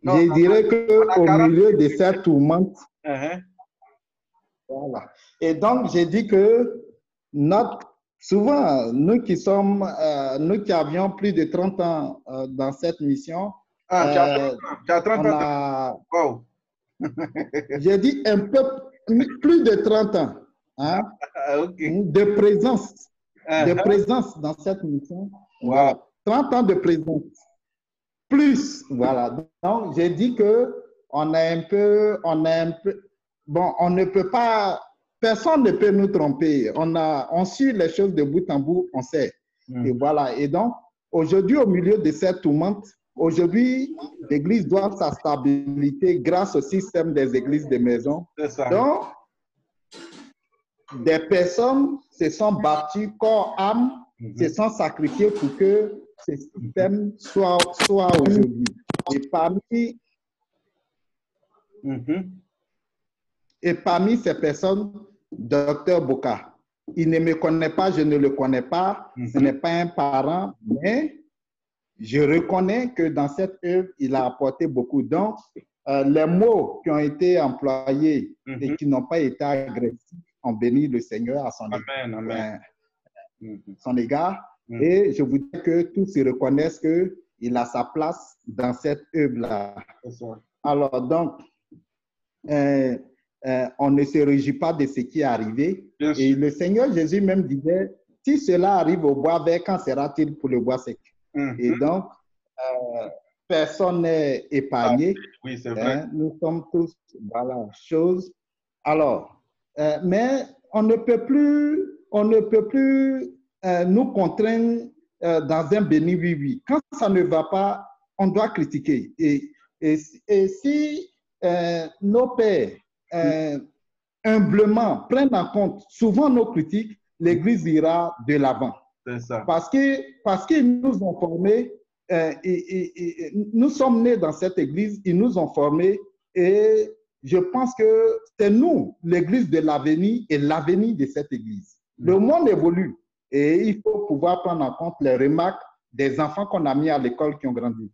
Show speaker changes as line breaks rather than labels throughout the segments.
Non,
je dirais
on a
qu'au
40
milieu de cette tourmente,
Uh-huh.
voilà. Et donc, j'ai dit que souvent, nous qui avions plus de 30 ans dans cette mission,
Ah, tu as 30 ans. Tu as 30
on
ans.
a,
Wow.
j'ai dit un peu plus de 30 ans hein,
OK.
de présence dans cette mission.
Wow.
Voilà, 30 ans de présence. Plus, voilà. Donc, j'ai dit que on ne peut pas, personne ne peut nous tromper. On suit les choses de bout en bout, on sait. Et voilà. Et donc, aujourd'hui, au milieu de cette tourmente, aujourd'hui, l'Église doit sa stabilité grâce au système des églises de maison.
C'est ça.
Donc, des personnes se sont battues corps, âme, se sont sacrifiées pour que ce système soit aujourd'hui. Et parmi ces personnes, Dr Boka, il ne me connaît pas, je ne le connais pas, ce n'est pas un parent, mais je reconnais que dans cette œuvre, il a apporté beaucoup. Donc, les mots qui ont été employés et qui n'ont pas été agressifs ont béni le Seigneur à son égard. Et je voudrais que tous se reconnaissent qu'il a sa place dans cette œuvre-là. Alors, donc, on ne se réjouit pas de ce qui est arrivé. Et le Seigneur Jésus même disait, si cela arrive au bois vert, quand sera-t-il pour le bois sec? Et donc, personne n'est épargné.
Oui, c'est vrai.
Nous sommes tous, voilà, chose. Alors, mais on ne peut plus nous contraindre dans un béni oui-oui. Quand ça ne va pas, on doit critiquer. Et si nos pères humblement prennent en compte souvent nos critiques, l'Église ira de l'avant.
C'est ça.
Parce qu'ils nous ont formés, nous sommes nés dans cette Église, ils nous ont formés et je pense que c'est nous, l'Église de l'avenir et l'avenir de cette Église. Le monde évolue et il faut pouvoir prendre en compte les remarques des enfants qu'on a mis à l'école qui ont grandi.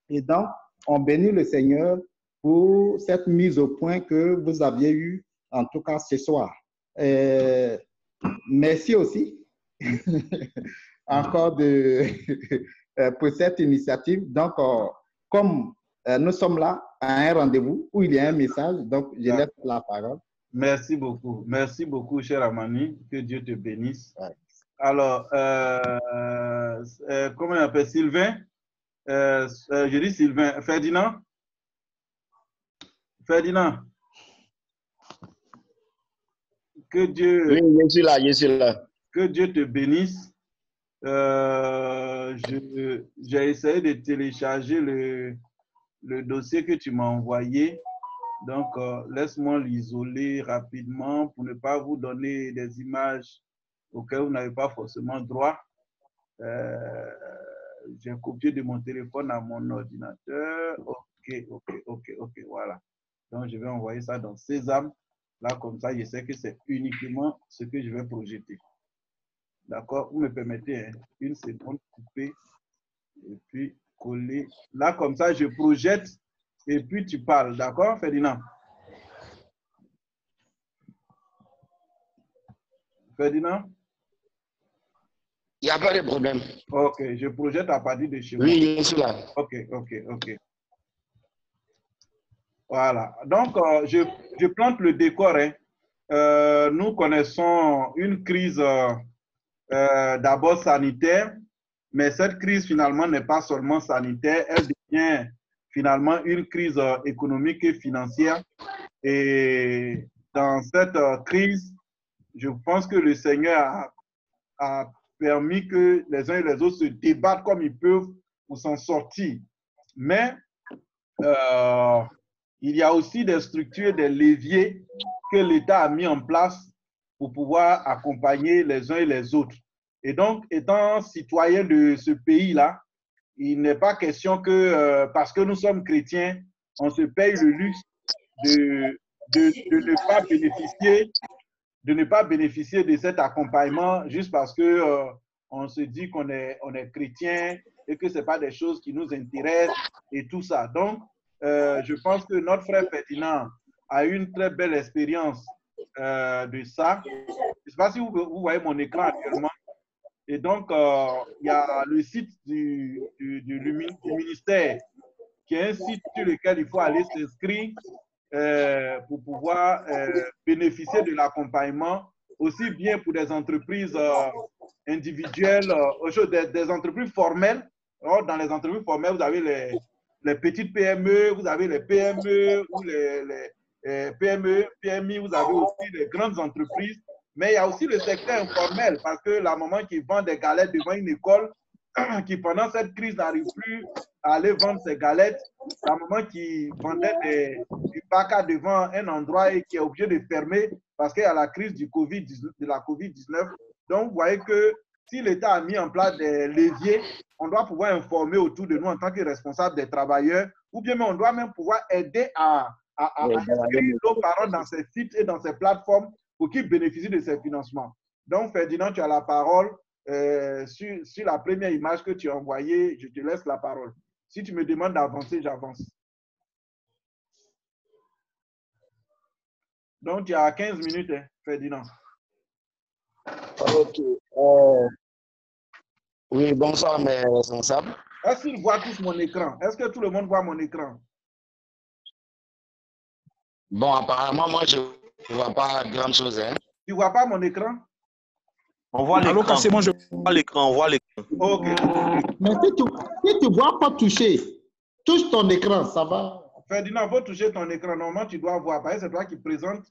Et donc, on bénit le Seigneur pour cette mise au point que vous aviez eue, en tout cas ce soir. Merci aussi encore pour cette initiative. Donc, comme nous sommes là à un rendez-vous où il y a un message, donc je laisse la parole.
Merci beaucoup, cher Amani. Que Dieu te bénisse. Ouais. Alors, comment on appelle Sylvain? Je dis Sylvain. Ferdinand? Ferdinand? Que Dieu...
Oui, je suis là.
Que Dieu te bénisse. J'ai essayé de télécharger le dossier que tu m'as envoyé. Donc, laisse-moi l'isoler rapidement pour ne pas vous donner des images auxquelles vous n'avez pas forcément droit. J'ai copié de mon téléphone à mon ordinateur. Ok, voilà. Donc, je vais envoyer ça dans Sésame. Là, comme ça, je sais que c'est uniquement ce que je vais projeter. D'accord? Vous me permettez une seconde, couper et puis coller. Là, comme ça, je projette et puis tu parles. D'accord, Ferdinand? Ferdinand?
Il n'y a pas de problème.
Ok, je projette à partir de chez moi.
Oui, je suis là.
Ok. Voilà. Donc, je plante le décor. Nous connaissons une crise d'abord sanitaire, mais cette crise finalement n'est pas seulement sanitaire, elle devient finalement une crise économique et financière. Et dans cette crise, je pense que le Seigneur a permis que les uns et les autres se débattent comme ils peuvent pour s'en sortir. Mais il y a aussi des structures, des leviers que l'État a mis en place pour pouvoir accompagner les uns et les autres. Et donc, étant citoyen de ce pays-là, il n'est pas question que, parce que nous sommes chrétiens, on se paye le luxe de ne pas bénéficier de cet accompagnement juste parce que on se dit qu'on est chrétien et que ce n'est pas des choses qui nous intéressent et tout ça. Donc, je pense que notre frère Ferdinand a eu une très belle expérience de ça. Je ne sais pas si vous voyez mon écran actuellement. Et donc, il y a le site du ministère, qui est un site sur lequel il faut aller s'inscrire pour pouvoir bénéficier de l'accompagnement, aussi bien pour des entreprises individuelles, des entreprises formelles. Alors, dans les entreprises formelles, vous avez les petites PME, vous avez les PME ou les PME, PMI, vous avez aussi les grandes entreprises. Mais il y a aussi le secteur informel, parce que la maman qui vend des galettes devant une école, qui pendant cette crise n'arrive plus à aller vendre ses galettes, la maman qui vendait du paca devant un endroit et qui est obligée de fermer parce qu'il y a la crise de la COVID-19. Donc, vous voyez que si l'État a mis en place des leviers, on doit pouvoir informer autour de nous en tant que responsable des travailleurs, ou bien on doit même pouvoir aider à inscrire nos parents dans ces sites et dans ces plateformes pour qu'ils bénéficient de ces financements. Donc, Ferdinand, tu as la parole. Sur la première image que tu as envoyée, je te laisse la parole. Si tu me demandes d'avancer, j'avance. Donc, tu as 15 minutes, hein, Ferdinand.
Ok. Oui, bonsoir, mes responsables.
Est-ce qu'ils voient tous mon écran? Est-ce que tout le monde voit mon écran?
Bon, apparemment, moi, je ne vois pas grand-chose. Hein.
Tu ne vois pas mon écran?
On voit l'écran.
Alors, c'est moi, je vois l'écran, on voit l'écran.
Ok.
Mais si tu ne vois pas toucher, touche ton écran, ça va.
Ferdinand, il faut toucher ton écran. Normalement, tu dois voir. Parce que c'est toi qui présente.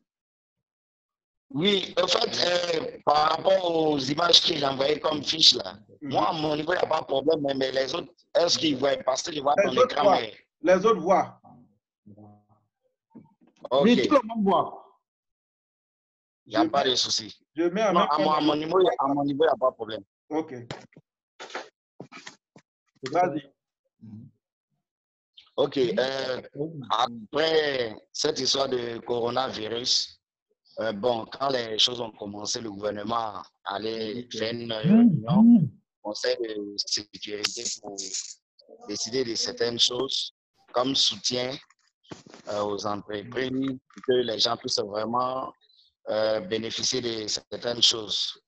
Oui, en fait, par rapport aux images que j'ai envoyées comme fiche, là, moi, à mon niveau, il n'y a pas de problème, mais les autres, est-ce qu'ils voient? Parce que je vois ton écran. Mais...
Les autres voient.
Okay.
Oui, tout le monde voit.
Il n'y a pas de souci.
Je mets à
mon niveau, il n'y a pas de problème.
Ok. Vas-y.
Ok. Après cette histoire de coronavirus, bon, quand les choses ont commencé, le gouvernement allait faire une réunion, conseil de sécurité pour décider de certaines choses, comme soutien aux entreprises, pour que les gens puissent vraiment bénéficier de certaines choses.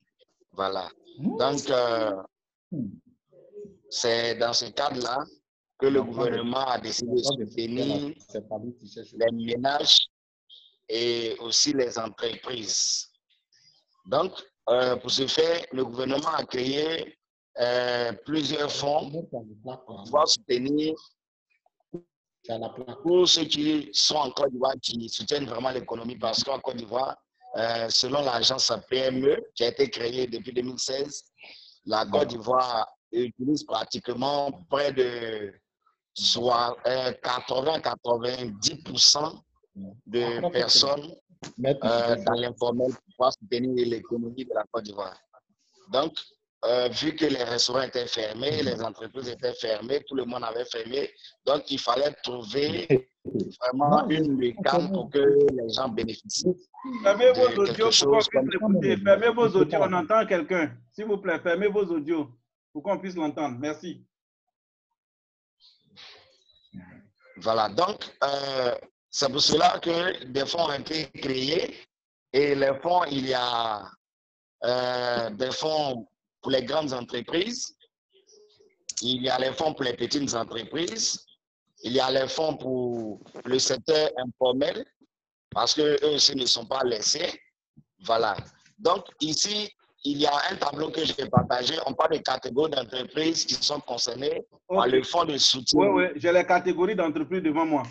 Voilà. Donc, c'est dans ce cadre-là que le gouvernement a décidé de soutenir les ménages et aussi les entreprises. Donc, pour ce faire, le gouvernement a créé plusieurs fonds pour pouvoir soutenir pour ceux qui sont en Côte d'Ivoire, qui soutiennent vraiment l'économie, parce qu'en Côte d'Ivoire, selon l'agence PME qui a été créée depuis 2016, la Côte d'Ivoire utilise pratiquement près de 80-90% de personnes dans l'informel pour pouvoir soutenir l'économie de la Côte d'Ivoire. Donc, vu que les restaurants étaient fermés, les entreprises étaient fermées, tout le monde avait fermé, donc il fallait trouver vraiment une lucarne pour que les gens bénéficient.
Fermez vos audios pour qu'on puisse l'écouter. Fermez vos audios, on entend quelqu'un. S'il vous plaît, fermez vos audios pour qu'on puisse l'entendre. Merci.
Voilà, donc c'est pour cela que des fonds ont été créés et les fonds, il y a des fonds pour les grandes entreprises, il y a les fonds pour les petites entreprises, il y a les fonds pour le secteur informel, parce qu'eux aussi ne sont pas laissés. Voilà. Donc, ici, il y a un tableau que j'ai partagé. On parle des catégories d'entreprises qui sont concernées par le fonds de soutien.
Oui, j'ai les catégories d'entreprises devant moi.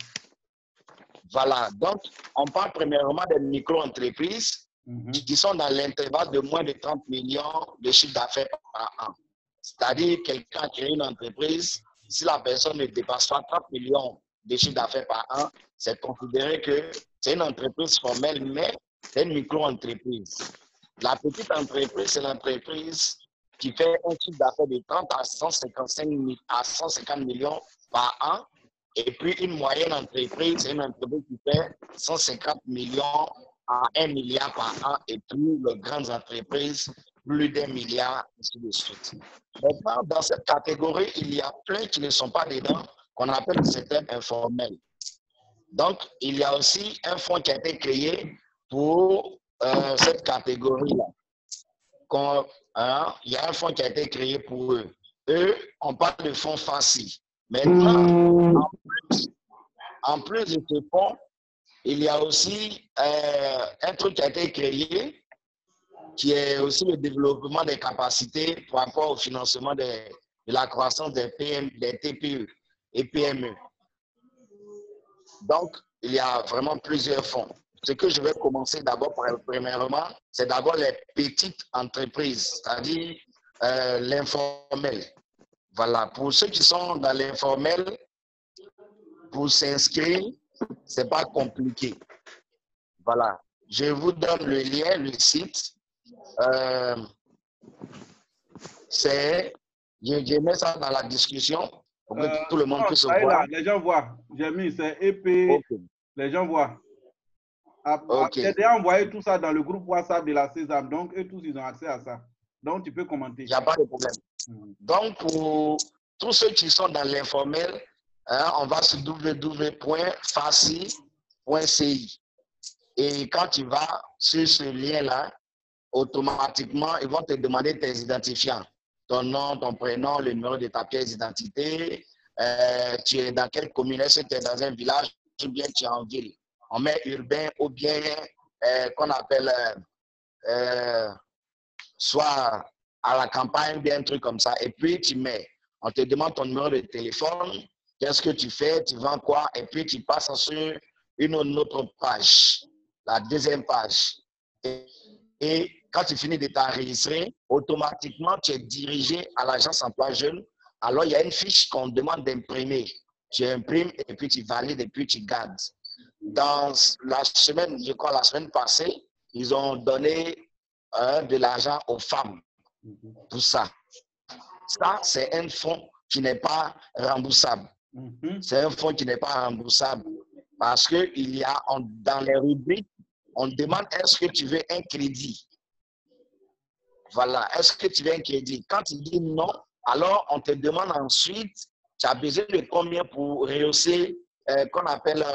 Voilà. Donc, on parle premièrement des micro-entreprises qui sont dans l'intervalle de moins de 30 millions de chiffre d'affaires par an. C'est-à-dire, quelqu'un qui a une entreprise, si la personne ne dépasse pas 30 millions de chiffre d'affaires par an, c'est considéré que c'est une entreprise formelle, mais c'est une micro-entreprise. La petite entreprise, c'est l'entreprise qui fait un chiffre d'affaires de 30 à 150 millions par an. Et puis, une moyenne entreprise, c'est une entreprise qui fait 150 millions à 1 milliard par an. Et puis, les grandes entreprises, plus d'1 milliard, ainsi de suite. Maintenant, dans cette catégorie, il y a plein qui ne sont pas dedans, qu'on appelle le secteur informel. Donc, il y a aussi un fonds qui a été créé pour cette catégorie-là. Il y a un fonds qui a été créé pour eux. Eux, on parle de fonds facile. Maintenant, en plus de ce fonds, il y a aussi un truc qui a été créé qui est aussi le développement des capacités par rapport au financement de la croissance des TPE et PME. Donc, il y a vraiment plusieurs fonds. Ce que je vais commencer d'abord, premièrement, c'est d'abord les petites entreprises, c'est-à-dire l'informel. Voilà, pour ceux qui sont dans l'informel, pour s'inscrire, ce n'est pas compliqué. Voilà, je vous donne le lien, le site. Je mets ça dans la discussion pour que tout le monde puisse voir.
Là, les gens voient. J'ai mis, c'est EP. Okay. Les gens voient. Okay. J'ai déjà envoyé tout ça dans le groupe WhatsApp de la Sésame. Donc, eux tous, ils ont accès à ça. Donc, tu peux commenter.
Il n'y a pas de problème. Donc, pour tous ceux qui sont dans l'informel, on va sur www.faci.ci. Et quand tu vas sur ce lien-là, automatiquement, ils vont te demander tes identifiants. Ton nom, ton prénom, le numéro de ta pièce d'identité. Tu es dans quelle commune? Est-ce que tu es dans un village ou bien tu es en ville? On met urbain ou bien qu'on appelle soit à la campagne, bien un truc comme ça. Et puis tu mets, on te demande ton numéro de téléphone, qu'est-ce que tu fais, tu vends quoi, et puis tu passes sur une autre page, la deuxième page. Et quand tu finis de t'enregistrer, automatiquement, tu es dirigé à l'agence emploi jeune. Alors, il y a une fiche qu'on demande d'imprimer. Tu imprimes et puis tu valides et puis tu gardes. Dans la semaine, je crois la semaine passée, ils ont donné de l'argent aux femmes pour ça. Ça, c'est un fonds qui n'est pas remboursable. C'est un fonds qui n'est pas remboursable parce qu'il y a dans les rubriques, on demande est-ce que tu veux un crédit? Voilà, est-ce que tu veux un crédit? Quand tu dis non, alors on te demande ensuite, tu as besoin de combien pour rehausser, qu'on appelle,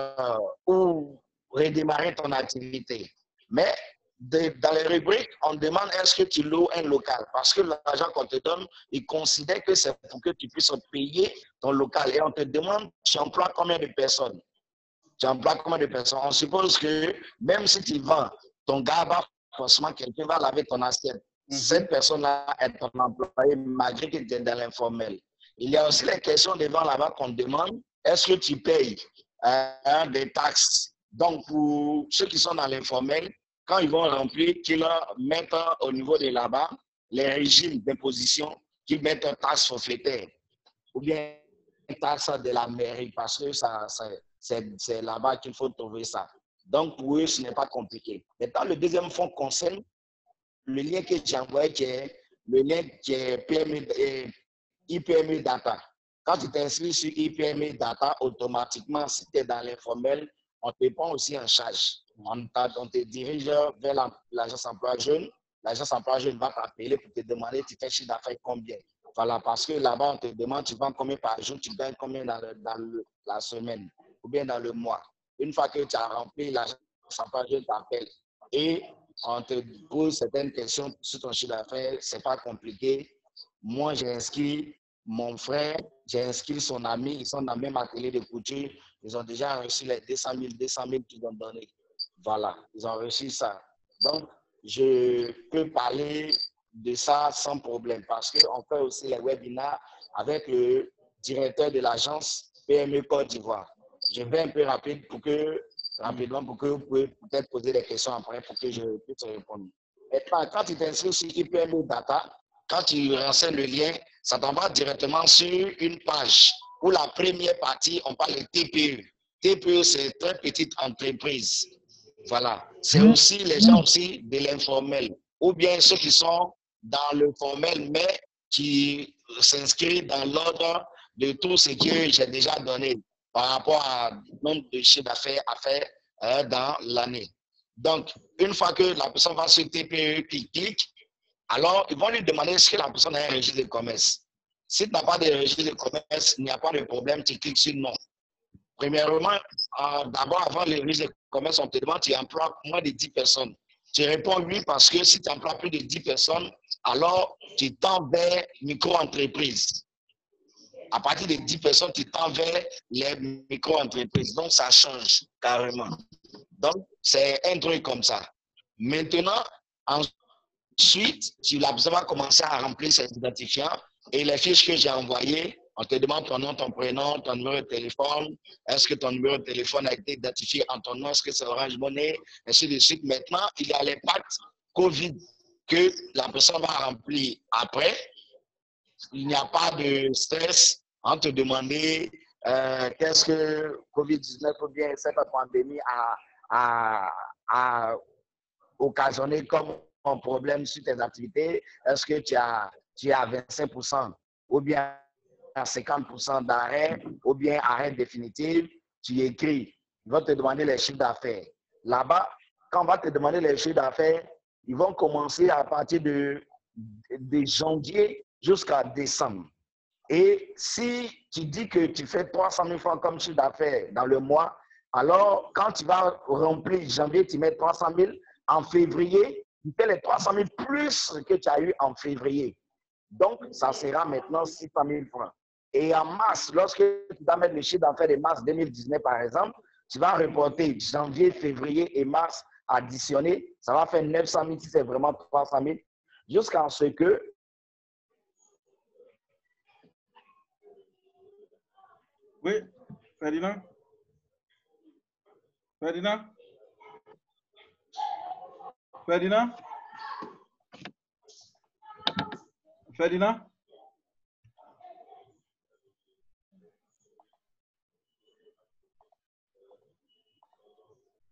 ou redémarrer ton activité. Mais dans les rubriques, on demande est-ce que tu loues un local? Parce que l'argent qu'on te donne, ils considèrent que c'est pour que tu puisses payer ton local. Et on te demande, tu emploies combien de personnes? Tu emploies combien de personnes? On suppose que même si tu vends ton gaba, forcément quelqu'un va laver ton assiette. Cette personne-là est ton employé malgré que tu es dans l'informel. Il y a aussi les questions devant là-bas qu'on demande. Est-ce que tu payes des taxes? Donc, pour ceux qui sont dans l'informel, quand ils vont remplir, qu'ils mettent au niveau de là-bas les régimes d'imposition, qu'ils mettent une taxe forfaitaire ou bien une taxe de la mairie parce que c'est là-bas qu'il faut trouver ça. Donc, pour eux, ce n'est pas compliqué. Maintenant, le deuxième fonds concerne le lien que j'ai envoyé, qui est le lien qui est IPME Data. Quand tu t'inscris sur IPME Data, automatiquement, si tu es dans l'informel, on te prend aussi en charge. On te dirige vers l'agence emploi jeune. L'agence emploi jeune va t'appeler pour te demander tu fais chiffre d'affaires combien. Voilà, parce que là-bas, on te demande tu vends combien par jour, tu gagnes combien dans la semaine ou bien dans le mois. Une fois que tu as rempli, l'agence emploi jeune t'appelle et on te pose certaines questions sur ton chiffre d'affaires. Ce n'est pas compliqué. Moi, j'ai inscrit mon frère, j'ai inscrit son ami, ils sont dans le même atelier de couture. Ils ont déjà reçu les 200 000 qu'ils ont donné. Voilà, ils ont reçu ça. Donc, je peux parler de ça sans problème parce qu'on fait aussi les webinaires avec le directeur de l'agence PME Côte d'Ivoire. Je vais un peu rapidement pour que vous pouvez peut-être poser des questions après pour que je puisse répondre. Et quand tu t'inscris sur IPME Data, quand tu renseignes le lien, ça t'envoie directement sur une page où la première partie, on parle de TPE. TPE, c'est très petite entreprise. Voilà. C'est aussi les gens aussi de l'informel ou bien ceux qui sont dans le formel mais qui s'inscrivent dans l'ordre de tout ce que j'ai déjà donné par rapport à nombre de chiffres d'affaires à faire dans l'année. Donc, une fois que la personne va sur TPE qui clique, alors ils vont lui demander est-ce que la personne a un registre de commerce. Si tu n'as pas de registre de commerce, il n'y a pas de problème, tu cliques sur non. Premièrement, d'abord, avant les risques de commerce, on te demande tu emploies moins de 10 personnes. Tu réponds oui parce que si tu emploies plus de 10 personnes, alors tu tends vers micro-entreprises. À partir de 10 personnes, tu tends vers les micro-entreprises. Donc, ça change carrément. Donc, c'est un truc comme ça. Maintenant, ensuite, tu vas commencer à remplir ces identifiants et les fiches que j'ai envoyées, on te demande ton nom, ton prénom, ton numéro de téléphone. Est-ce que ton numéro de téléphone a été identifié en ton nom? Est-ce que c'est Orange Money? Ainsi de suite. Maintenant, il y a l'impact COVID que la personne va remplir après. Il n'y a pas de stress en te demander qu'est-ce que COVID-19 ou bien cette pandémie a occasionné comme un problème sur tes activités. Est-ce que tu as 25% ou bien à 50% d'arrêt ou bien arrêt définitif? Tu écris. Ils vont te demander les chiffres d'affaires. Là-bas, quand on va te demander les chiffres d'affaires, ils vont commencer à partir de janvier jusqu'à décembre. Et si tu dis que tu fais 300 000 francs comme chiffre d'affaires dans le mois, alors quand tu vas remplir janvier, tu mets 300 000. En février, tu fais les 300 000 plus que tu as eu en février. Donc, ça sera maintenant 600 000 francs. Et en mars, lorsque tu vas mettre le chiffre d'affaires de mars 2019, par exemple, tu vas reporter janvier, février et mars additionnés. Ça va faire 900 000 si c'est vraiment 300 000. Jusqu'à ce que
oui, Ferdinand? Ferdinand? Ferdinand? Ferdinand?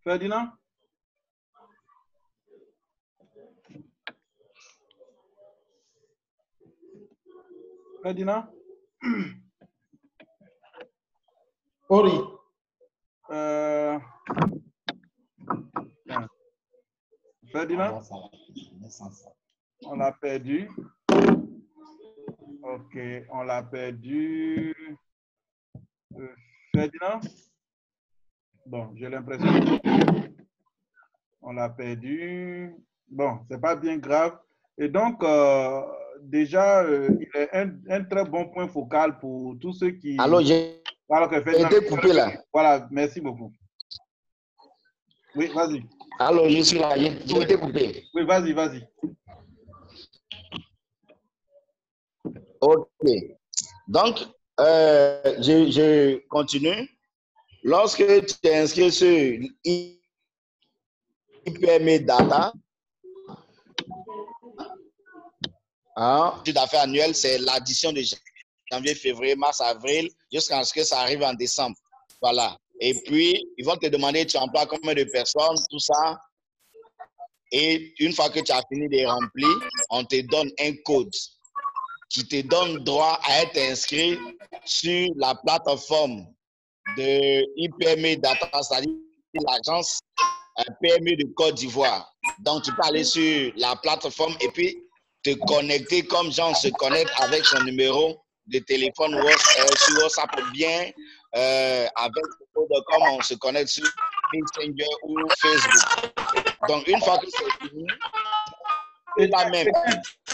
Ferdinand? Ferdinand?
Ori.
Ferdinand? On l'a perdu. Ok, on l'a perdu. Ferdinand? Bon, j'ai l'impression qu'on l'a perdu. Bon, c'est pas bien grave. Et donc, déjà, il est un très bon point focal pour tous ceux qui...
Alors, j'ai été coupé là.
Voilà, merci beaucoup. Oui, vas-y.
Alors, je suis là, j'ai été coupé.
Oui, vas-y, vas-y.
Ok. Donc, je continue. Lorsque tu es inscrit sur IPME Data, le chiffre d'affaires annuel, c'est l'addition de janvier, février, mars, avril, jusqu'à ce que ça arrive en décembre. Voilà. Et puis, ils vont te demander, tu emploies combien de personnes, tout ça. Et une fois que tu as fini de remplir, on te donne un code qui te donne droit à être inscrit sur la plateforme de IPME Data, c'est-à-dire l'agence PME de Côte d'Ivoire. Donc, tu peux aller sur la plateforme et puis te connecter comme Jean se connecte avec son numéro de téléphone sur WhatsApp ou bien avec comme on se connecte sur Messenger ou Facebook. Donc, une fois que c'est fini, c'est la même.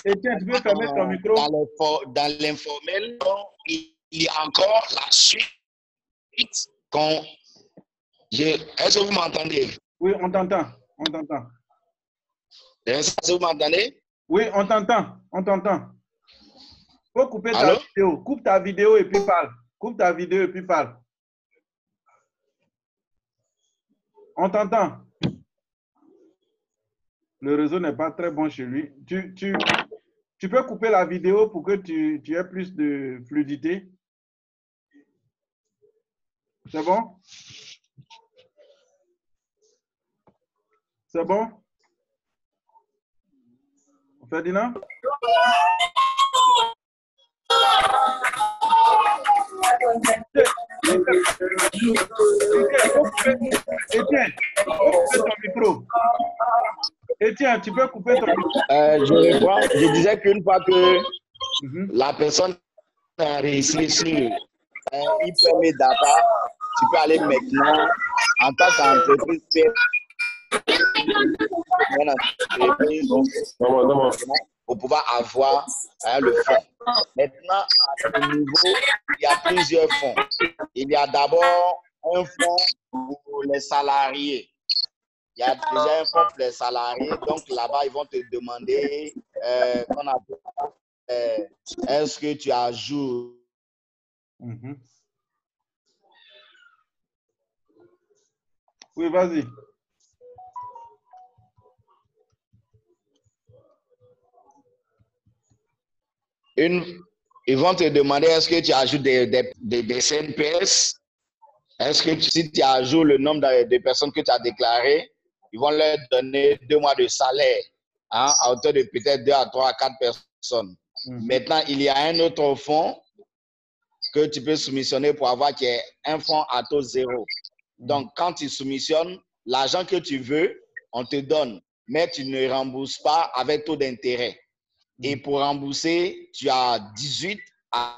Etienne, tu peux fermer ton micro?
Dans l'informel, il y a encore la suite. Est-ce que vous m'entendez?
Oui, on t'entend. On t'entend.
Est-ce que vous m'entendez?
Oui, on t'entend. On t'entend. Il faut couper ta vidéo. Coupe ta vidéo et puis parle. Coupe ta vidéo et puis parle. On t'entend. Le réseau n'est pas très bon chez lui. Tu peux couper la vidéo pour que tu aies plus de fluidité. C'est bon? C'est bon? Ferdinand? Etienne, coupe ton micro. Etienne, tu peux couper ton micro.
Je reprends. Je disais qu'une fois que la personne a réussi sur IPME Data, tu peux aller maintenant en tant qu'entreprise pour pouvoir avoir le fonds. Maintenant, à ce niveau, il y a plusieurs fonds. Il y a d'abord un fonds pour les salariés. Il y a déjà un fonds pour les salariés. Donc là-bas, ils vont te demander est-ce que tu ajoutes
Oui, vas-y.
Ils vont te demander est-ce que tu ajoutes des CNPS. Est-ce que si tu ajoutes le nombre de personnes que tu as déclarées, ils vont leur donner 2 mois de salaire à hauteur de peut-être 2 à 3 à 4 personnes. Maintenant, il y a un autre fonds que tu peux soumissionner pour avoir qui est un fonds à taux zéro. Donc, quand tu soumissionnes, l'argent que tu veux, on te donne, mais tu ne rembourses pas avec taux d'intérêt. Et pour rembourser, tu as 18 à...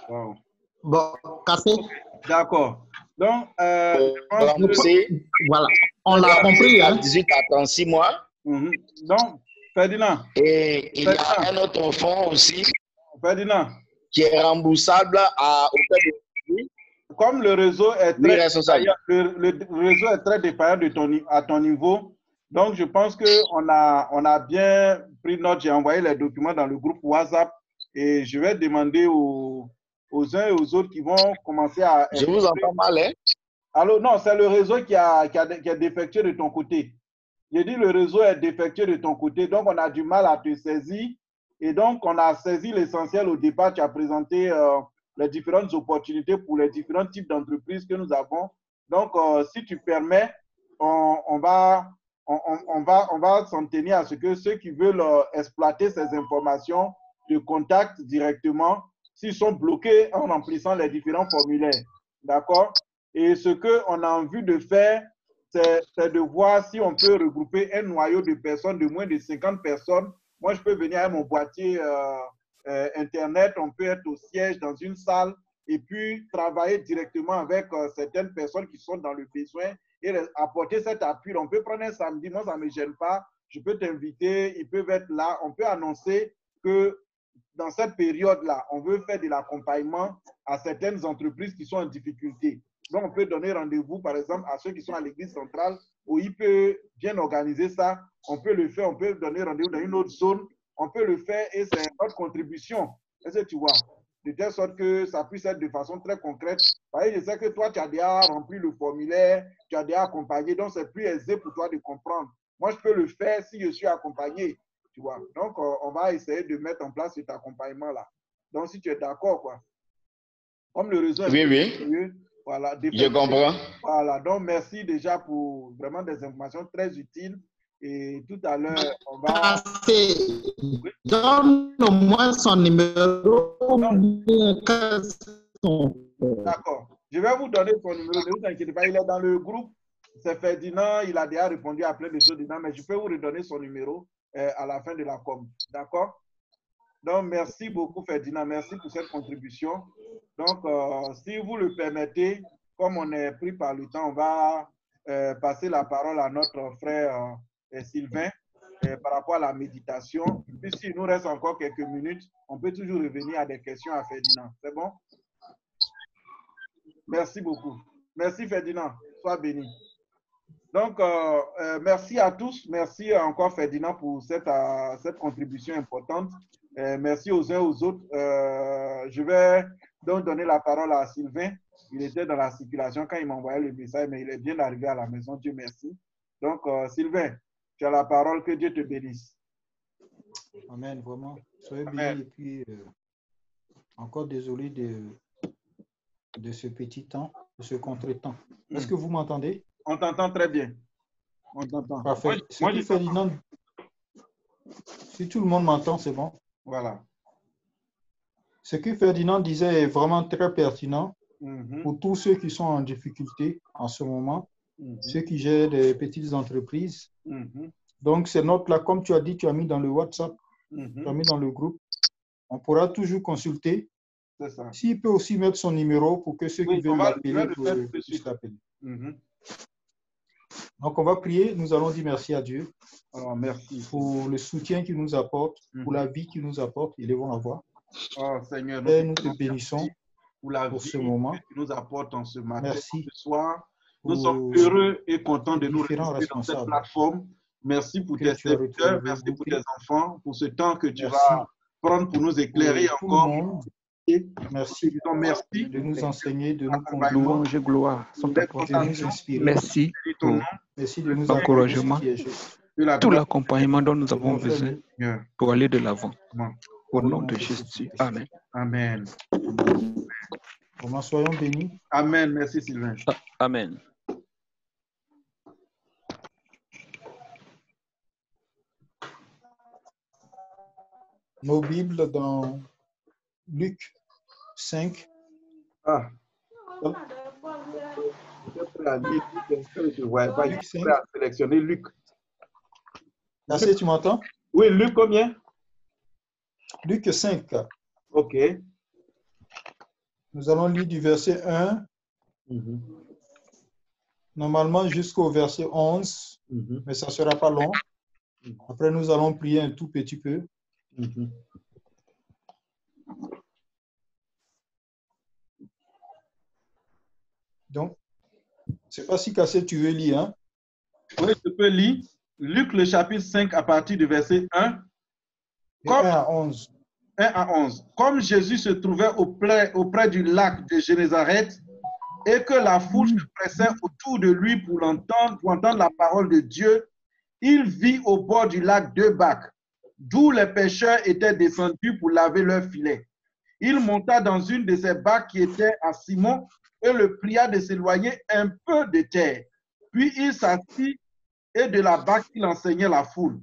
Wow.
Bon, Cassé.
D'accord. Donc,
voilà, on l'a compris.
Hein? 18 à 36 mois.
Donc, Ferdinand.
Et il y a un autre fonds aussi.
Ferdinand.
Qui est remboursable à hauteur de...
Comme le réseau est très défaillant, le réseau est très défaillant à ton niveau, donc je pense qu'on a bien pris note. J'ai envoyé les documents dans le groupe WhatsApp et je vais demander aux uns et aux autres qui vont commencer à...
Je vous entends mal, hein?
Alors non, c'est le réseau qui est défectueux de ton côté. J'ai dit le réseau est défectueux de ton côté, donc on a du mal à te saisir. Et donc, on a saisi l'essentiel au départ. Tu as présenté les différentes opportunités pour les différents types d'entreprises que nous avons. Donc, si tu permets, on va s'en tenir à ce que ceux qui veulent exploiter ces informations te contactent directement s'ils sont bloqués en remplissant les différents formulaires. D'accord? Et ce qu'on a envie de faire, c'est de voir si on peut regrouper un noyau de personnes, de moins de 50 personnes. Moi, je peux venir avec mon boîtier Internet, on peut être au siège dans une salle et puis travailler directement avec certaines personnes qui sont dans le besoin et apporter cet appui. On peut prendre un samedi, moi, ça ne me gêne pas. Je peux t'inviter, ils peuvent être là. On peut annoncer que dans cette période-là, on veut faire de l'accompagnement à certaines entreprises qui sont en difficulté. Donc, on peut donner rendez-vous, par exemple, à ceux qui sont à l'église centrale où il peut bien organiser ça. On peut le faire, on peut donner rendez-vous dans une autre zone. On peut le faire et c'est notre contribution. Est-ce que tu vois? De telle sorte que ça puisse être de façon très concrète. Parce que je sais que toi, tu as déjà rempli le formulaire, tu as déjà accompagné, donc c'est plus aisé pour toi de comprendre. Moi, je peux le faire si je suis accompagné, tu vois. Donc, on va essayer de mettre en place cet accompagnement-là. Donc, si tu es d'accord, quoi. Comme le réseau est
oui.
Voilà,
je comprends.
Voilà, donc merci déjà pour vraiment des informations très utiles. Et tout à l'heure, on va...
Donne-moi son numéro.
D'accord. Je vais vous donner son numéro. Ne vous inquiétez pas, il est dans le groupe. C'est Ferdinand. Il a déjà répondu à plein de choses dedans, mais je peux vous redonner son numéro à la fin de la com. D'accord? Donc, merci beaucoup, Ferdinand. Merci pour cette contribution. Donc, si vous le permettez, comme on est pris par le temps, on va passer la parole à notre frère Sylvain par rapport à la méditation. Puis, s'il nous reste encore quelques minutes, on peut toujours revenir à des questions à Ferdinand. C'est bon? Merci beaucoup. Merci, Ferdinand. Sois béni. Donc, merci à tous. Merci encore, Ferdinand, pour cette contribution importante. Merci aux uns aux autres. Je vais donc donner la parole à Sylvain. Il était dans la circulation quand il m'a envoyé le message, mais il est bien arrivé à la maison. Dieu merci. Donc, Sylvain, tu as la parole. Que Dieu te bénisse.
Amen, vraiment. Soyez bénis. Et puis, encore désolé de ce petit temps, de ce contretemps. Est-ce que vous m'entendez?
On t'entend très bien. On t'entend.
Parfait. Ferdinand, si tout le monde m'entend, c'est bon.
Voilà.
Ce que Ferdinand disait est vraiment très pertinent pour tous ceux qui sont en difficulté en ce moment, ceux qui gèrent des petites entreprises. Donc, ces notes-là, comme tu as dit, tu as mis dans le WhatsApp, tu as mis dans le groupe. On pourra toujours consulter.
C'est ça.
S'il peut aussi mettre son numéro pour que ceux qui veulent l'appeler puissent l'appeler. Donc, on va prier. Nous allons dire merci à Dieu.
Alors, merci
pour le soutien qu'il nous apporte, pour la vie qu'il nous apporte. Élevons la voix.
Oh, Seigneur,
nous te bénissons
pour la vie
ce moment.
que tu nous apportes en ce matin,
merci
ce soir. Nous sommes heureux et contents de nous retrouver dans cette plateforme. Merci pour tes serviteurs, merci pour tes enfants, pour ce temps que tu vas prendre pour nous éclairer encore.
Merci de nous enseigner, de nous conduire.
Louange et gloire sont à toi.
De nous inspirer.
Merci pour
l'encouragement,
tout l'accompagnement dont nous avons besoin pour aller de l'avant. Au nom de Jésus. Amen.
Amen.
Vraiment, soyons bénis.
Amen. Merci Sylvain.
Amen.
Nos Bibles dans Luc 5.
Ah. Je vois pas, je vais sélectionner Luc.
Assez, tu m'entends?
Oui, Luc combien?
Luc 5.
Ok.
Nous allons lire du verset 1, normalement jusqu'au verset 11, mais ça ne sera pas long. Après, nous allons prier un tout petit peu. Donc, je ne sais pas si Cassé, tu veux lire. Hein?
Oui, je peux lire. Luc, le chapitre 5, à partir du verset 1.
1 à 11.
1 à 11. Comme Jésus se trouvait auprès du lac de Génézareth et que la foule se pressait autour de lui pour entendre la parole de Dieu, il vit au bord du lac 2 bacs, d'où les pêcheurs étaient descendus pour laver leurs filets. Il monta dans une de ces bacs qui était à Simon et le pria de s'éloigner un peu de terre. Puis il s'assit et de la barque il enseignait la foule.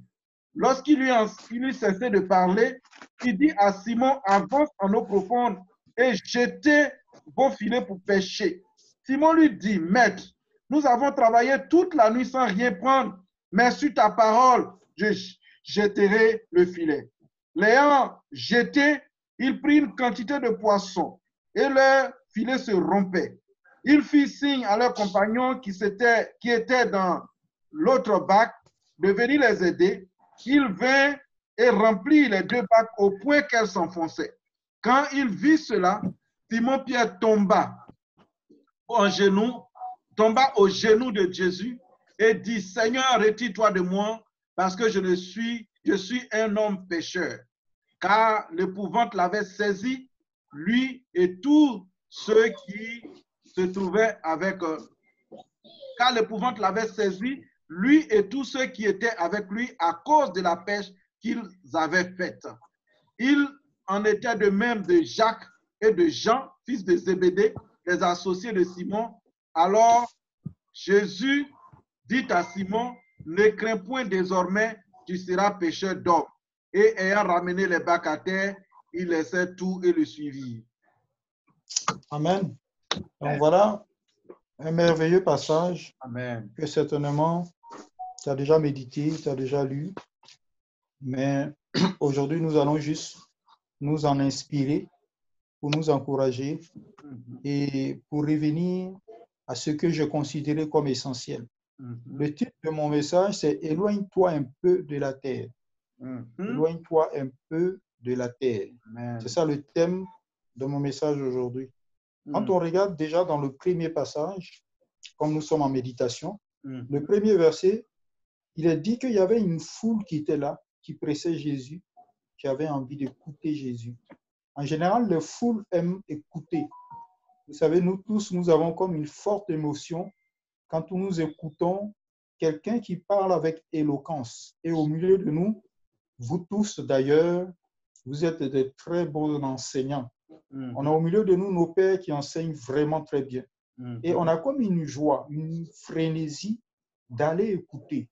Lorsqu'il eut cessé de parler, il dit à Simon, avance en eau profonde et jetez vos filets pour pêcher. Simon lui dit, Maître, nous avons travaillé toute la nuit sans rien prendre, mais sur ta parole, je jetterai le filet. L'ayant jeté, il prit une quantité de poissons et leur filet se rompait. Il fit signe à leurs compagnons qui étaient dans l'autre bac de venir les aider. Il vint et remplit les 2 bacs au point qu'elles s'enfonçaient. Quand il vit cela, Simon-Pierre tomba au genou de Jésus et dit, Seigneur, retire-toi de moi, parce que je suis un homme pécheur. Car l'épouvante l'avait saisi, lui et tous ceux qui se trouvaient avec car l'épouvante l'avait saisi, lui et tous ceux qui étaient avec lui à cause de la pêche qu'ils avaient faite. Il en était de même de Jacques et de Jean, fils de Zébédée, les associés de Simon. Alors Jésus dit à Simon, ne crains point désormais, tu seras pêcheur d'hommes. Et ayant ramené les bacs à terre, il laissait tout et le suivit.
Amen. Donc voilà un merveilleux passage.
Amen.
Que certainement tu as déjà médité, tu as déjà lu. Mais aujourd'hui, nous allons juste nous en inspirer pour nous encourager et pour revenir à ce que je considérais comme essentiel. Le titre de mon message, c'est « Éloigne-toi un peu de la terre ». Éloigne-toi un peu de la terre. C'est ça le thème de mon message aujourd'hui. Quand on regarde déjà dans le premier passage, comme nous sommes en méditation, le premier verset, il est dit qu'il y avait une foule qui était là, qui pressait Jésus, qui avait envie d'écouter Jésus. En général, les foules aiment écouter. Vous savez, nous tous, nous avons comme une forte émotion quand nous écoutons quelqu'un qui parle avec éloquence. Et au milieu de nous, vous tous d'ailleurs, vous êtes de très bons enseignants. On a au milieu de nous nos pères qui enseignent vraiment très bien. Et on a comme une joie, une frénésie d'aller écouter.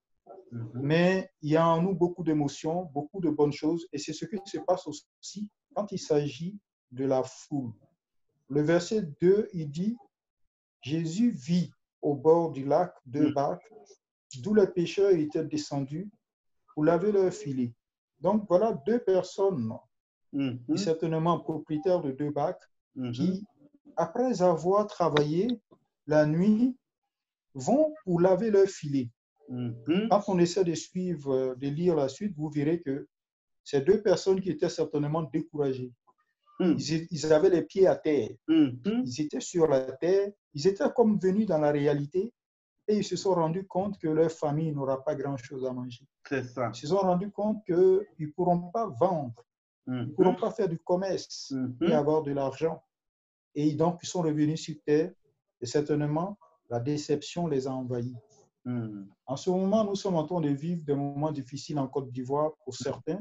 Mais il y a en nous beaucoup d'émotions, beaucoup de bonnes choses. Et c'est ce qui se passe aussi quand il s'agit de la foule. Le verset 2, il dit, Jésus vit au bord du lac 2 bacs, d'où les pêcheurs étaient descendus pour laver leurs filets. Donc, voilà 2 personnes, qui certainement propriétaires de 2 bacs, qui, après avoir travaillé la nuit, vont pour laver leurs filets. Quand on essaie de suivre, de lire la suite, vous verrez que ces 2 personnes qui étaient certainement découragées. Ils avaient les pieds à terre. Ils étaient sur la terre. Ils étaient comme venus dans la réalité et ils se sont rendus compte que leur famille n'aura pas grand-chose à manger.
C'est ça.
Ils se sont rendus compte qu'ils ne pourront pas vendre. Ils ne pourront pas faire du commerce et avoir de l'argent. Et donc, ils sont revenus sur terre et certainement, la déception les a envahis. En ce moment, nous sommes en train de vivre des moments difficiles en Côte d'Ivoire pour certains.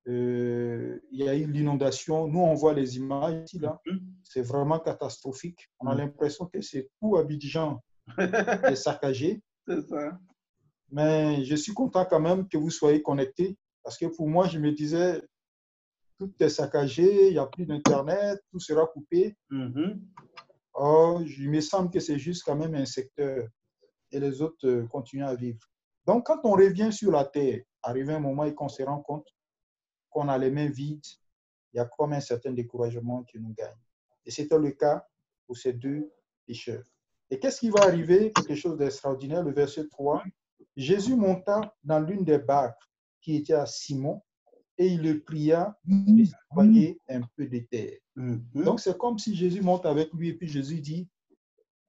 Il y a eu l'inondation. Nous, on voit les images ici, là. C'est vraiment catastrophique. On a l'impression que c'est tout Abidjan qui est saccagé.
C'est ça.
Mais je suis content quand même que vous soyez connectés parce que pour moi, je me disais, tout est saccagé, il n'y a plus d'Internet, tout sera coupé. Or, il me semble que c'est juste quand même un secteur et les autres continuent à vivre. Donc, quand on revient sur la terre, arrivé un moment et qu'on se rend compte qu'on a les mains vides, il y a comme un certain découragement qui nous gagne. Et c'était le cas pour ces 2 pécheurs. Et qu'est-ce qui va arriver? Quelque chose d'extraordinaire, le verset 3. Jésus monta dans l'une des barques qui était à Simon et il le pria de s'éloigner un peu de terre. Donc, c'est comme si Jésus monte avec lui et puis Jésus dit,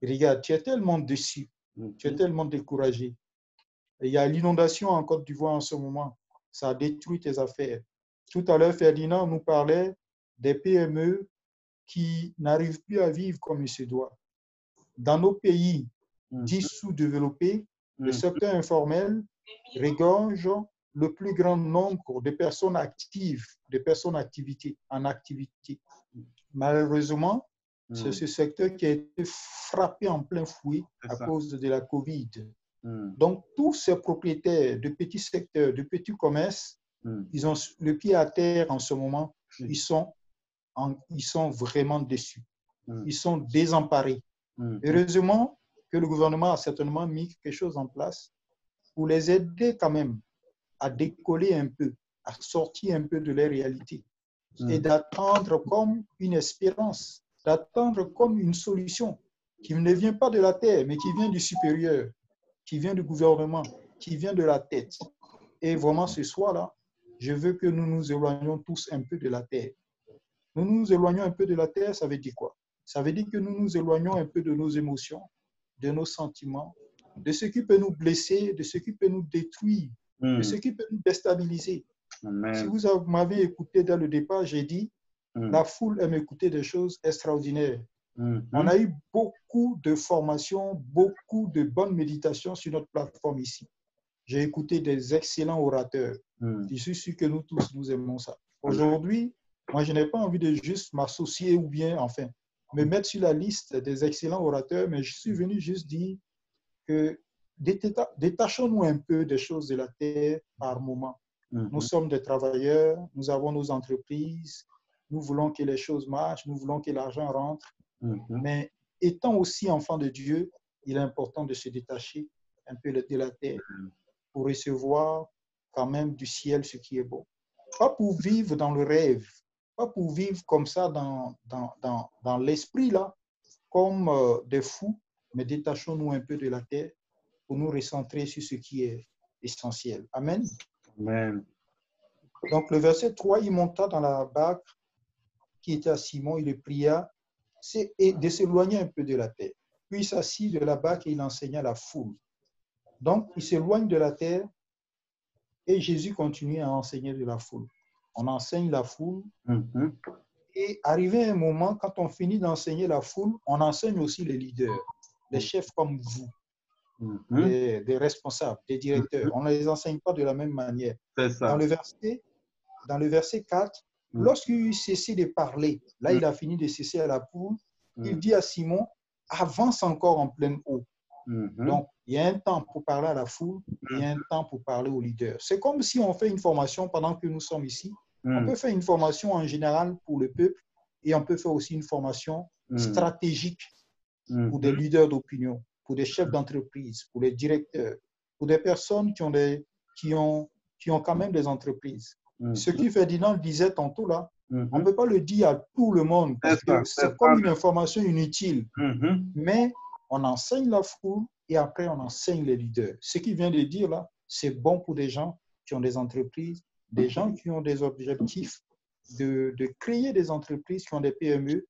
regarde, tu es tellement déçu, tu es tellement découragé. Et il y a l'inondation en Côte d'Ivoire en ce moment. Ça a détruit tes affaires. Tout à l'heure, Ferdinand nous parlait des PME qui n'arrivent plus à vivre comme il se doit. Dans nos pays dits sous-développés, le secteur informel regorge le plus grand nombre de personnes actives, de personnes en activité. Malheureusement, c'est ce secteur qui a été frappé en plein fouet à cause de la COVID. Donc, tous ces propriétaires de petits secteurs, de petits commerces, ils ont le pied à terre en ce moment. Ils sont vraiment déçus. Ils sont désemparés. Heureusement que le gouvernement a certainement mis quelque chose en place pour les aider quand même à décoller un peu, à sortir un peu de leur réalité et d'attendre comme une espérance, d'attendre comme une solution qui ne vient pas de la terre, mais qui vient du supérieur, qui vient du gouvernement, qui vient de la tête. Et vraiment, ce soir-là, je veux que nous nous éloignions tous un peu de la terre. Nous nous éloignons un peu de la terre, ça veut dire quoi? Ça veut dire que nous nous éloignons un peu de nos émotions, de nos sentiments, de ce qui peut nous blesser, de ce qui peut nous détruire, de ce qui peut nous déstabiliser. Amen. Si vous m'avez écouté dès le départ, j'ai dit, la foule aime écouter des choses extraordinaires. On a eu beaucoup de formations, beaucoup de bonnes méditations sur notre plateforme ici. J'ai écouté des excellents orateurs. Je suis sûr que nous tous, nous aimons ça. Aujourd'hui, moi, je n'ai pas envie de juste m'associer ou bien, enfin, me mettre sur la liste des excellents orateurs, mais je suis venu juste dire que détachons-nous un peu des choses de la terre par moment. Nous sommes des travailleurs, nous avons nos entreprises, nous voulons que les choses marchent, nous voulons que l'argent rentre, mais étant aussi enfant de Dieu, il est important de se détacher un peu de la terre pour recevoir quand même du ciel ce qui est bon. Pas pour vivre dans le rêve, pas pour vivre comme ça dans l'esprit là, comme des fous, mais détachons-nous un peu de la terre pour nous recentrer sur ce qui est essentiel. Amen.
Amen.
Donc le verset 3, il monta dans la barque qui était à Simon, il le pria de s'éloigner un peu de la terre. Puis il s'assit de la barque et il enseigna la foule. Donc il s'éloigne de la terre et Jésus continue à enseigner de la foule. On enseigne la foule. Et arrivé un moment, quand on finit d'enseigner la foule, on enseigne aussi les leaders, les chefs comme vous, des responsables, des directeurs. On ne les enseigne pas de la même manière.
C'est ça.
Dans le verset 4, lorsqu'il cessait de parler, là il a fini de cesser à la foule, il dit à Simon, avance encore en pleine eau. Donc, il y a un temps pour parler à la foule, il y a un temps pour parler aux leaders. C'est comme si on fait une formation pendant que nous sommes ici. On peut faire une formation en général pour le peuple et on peut faire aussi une formation stratégique pour des leaders d'opinion, pour des chefs d'entreprise, pour les directeurs, pour des personnes qui ont quand même des entreprises. Ce que Ferdinand disait tantôt là, on ne peut pas le dire à tout le monde parce que c'est comme une information inutile. Mais on enseigne la foule et après on enseigne les leaders. Ce qu'il vient de dire là, c'est bon pour des gens qui ont des entreprises, des gens qui ont des objectifs de créer des entreprises, qui ont des PME.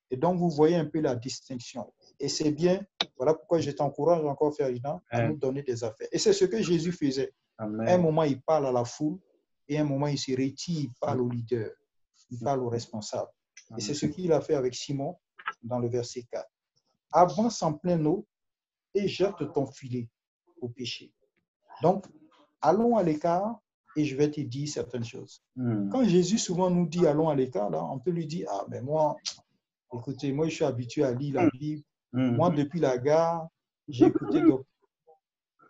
Et donc, vous voyez un peu la distinction. Et c'est bien, voilà pourquoi je t'encourage encore, Ferdinand, à nous donner des affaires. Et c'est ce que Jésus faisait.
Amen.
À un moment, il parle à la foule, et à un moment, il se retire, il parle au leader, il parle au responsable. Et c'est ce qu'il a fait avec Simon dans le verset 4. Avance en pleine eau et jette ton filet au péché. Donc, allons à l'écart et je vais te dire certaines choses. Quand Jésus souvent nous dit allons à l'écart, là, on peut lui dire, ah, mais moi, écoutez, moi, je suis habitué à lire la Bible. Moi, depuis la gare, j'ai écouté,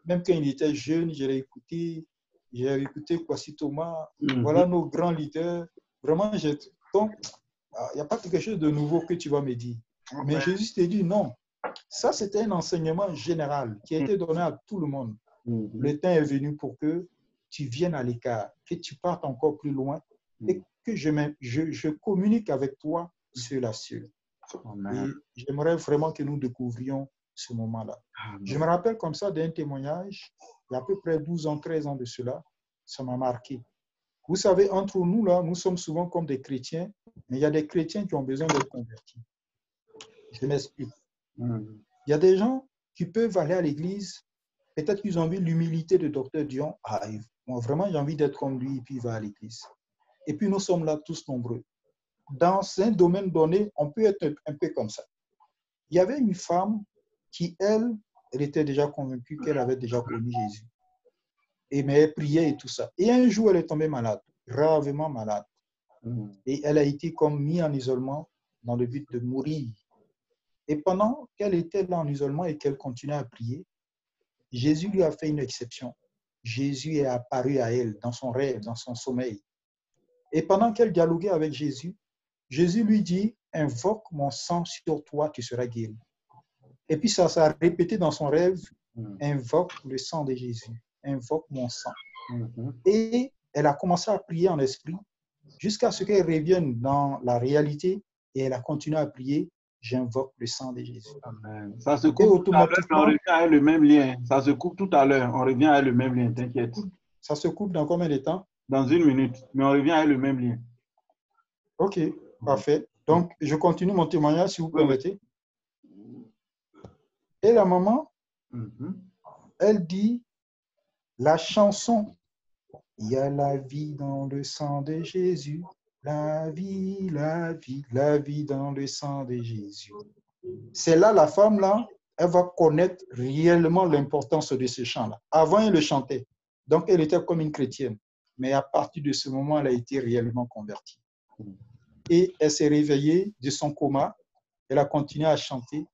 même quand il était jeune, je l'ai écouté. J'ai écouté Kwasi Thomas. Voilà nos grands leaders. Vraiment, donc, il n'y a pas quelque chose de nouveau que tu vas me dire. Mais Jésus t'a dit non. Ça, c'était un enseignement général qui a été donné à tout le monde. Le temps est venu pour que tu viennes à l'écart, que tu partes encore plus loin et que je communique avec toi seul à seul. Et j'aimerais vraiment que nous découvrions ce moment-là. Je me rappelle comme ça d'un témoignage, il y a à peu près 12 ans, 13 ans de cela, ça m'a marqué. Vous savez, entre nous, là, nous sommes souvent comme des chrétiens, mais il y a des chrétiens qui ont besoin d'être convertis. Je m'explique. Il y a des gens qui peuvent aller à l'église, peut-être qu'ils ont vu l'humilité de Dr Dion. Ah, moi, vraiment, j'ai envie d'être comme lui, et puis il va à l'église. Et puis nous sommes là tous nombreux. Dans un domaine donné, on peut être un peu comme ça. Il y avait une femme qui, elle était déjà convaincue qu'elle avait déjà connu Jésus. Mais elle priait et tout ça. Et un jour, elle est tombée malade, gravement malade. Et elle a été comme mise en isolement dans le but de mourir. Et pendant qu'elle était là en isolement et qu'elle continuait à prier, Jésus lui a fait une exception. Jésus est apparu à elle dans son rêve, dans son sommeil. Et pendant qu'elle dialoguait avec Jésus, Jésus lui dit, invoque mon sang sur toi, tu seras guéri. Et puis ça s'est répété dans son rêve, invoque le sang de Jésus, invoque mon sang. Et elle a commencé à prier en esprit jusqu'à ce qu'elle revienne dans la réalité et elle a continué à prier, j'invoque le sang de Jésus.
Amen. Ça se coupe tout à l'heure, mais on revient à le même lien. Ça se coupe tout à l'heure, on revient à le même lien, t'inquiète.
Ça se coupe dans combien de temps?
Dans 1 minute, mais on revient à le même lien.
Ok, parfait. Donc, je continue mon témoignage, si vous permettez. Et la maman, elle dit, la chanson, il y a la vie dans le sang de Jésus, la vie, la vie, la vie dans le sang de Jésus. C'est là, la femme, là, elle va connaître réellement l'importance de ce chant-là. Avant, elle le chantait. Donc, elle était comme une chrétienne. Mais à partir de ce moment, elle a été réellement convertie. Et elle s'est réveillée de son coma. Elle a continué à chanter.